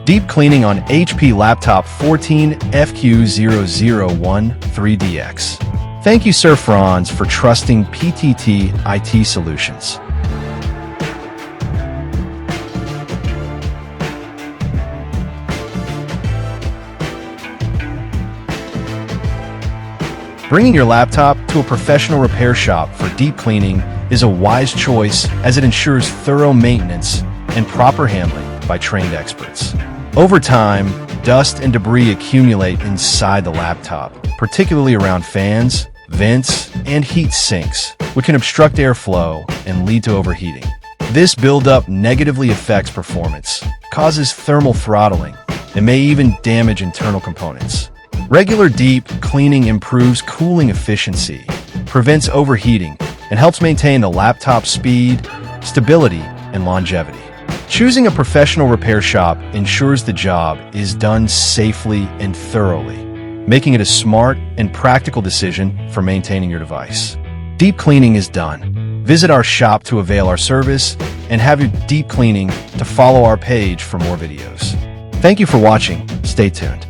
Deep cleaning on HP laptop 14FQ0013DX. Thank you, Sir Franz, for trusting PTT IT Solutions. Bringing your laptop to a professional repair shop for deep cleaning is a wise choice as it ensures thorough maintenance and proper handling by trained experts. Over time, dust and debris accumulate inside the laptop, particularly around fans, vents, and heat sinks, which can obstruct airflow and lead to overheating. This buildup negatively affects performance, causes thermal throttling, and may even damage internal components. Regular deep cleaning improves cooling efficiency, prevents overheating, and helps maintain the laptop's speed, stability, and longevity. Choosing a professional repair shop ensures the job is done safely and thoroughly, making it a smart and practical decision for maintaining your device. Deep cleaning is done. Visit our shop to avail our service and have your deep cleaning to follow our page for more videos. Thank you for watching. Stay tuned.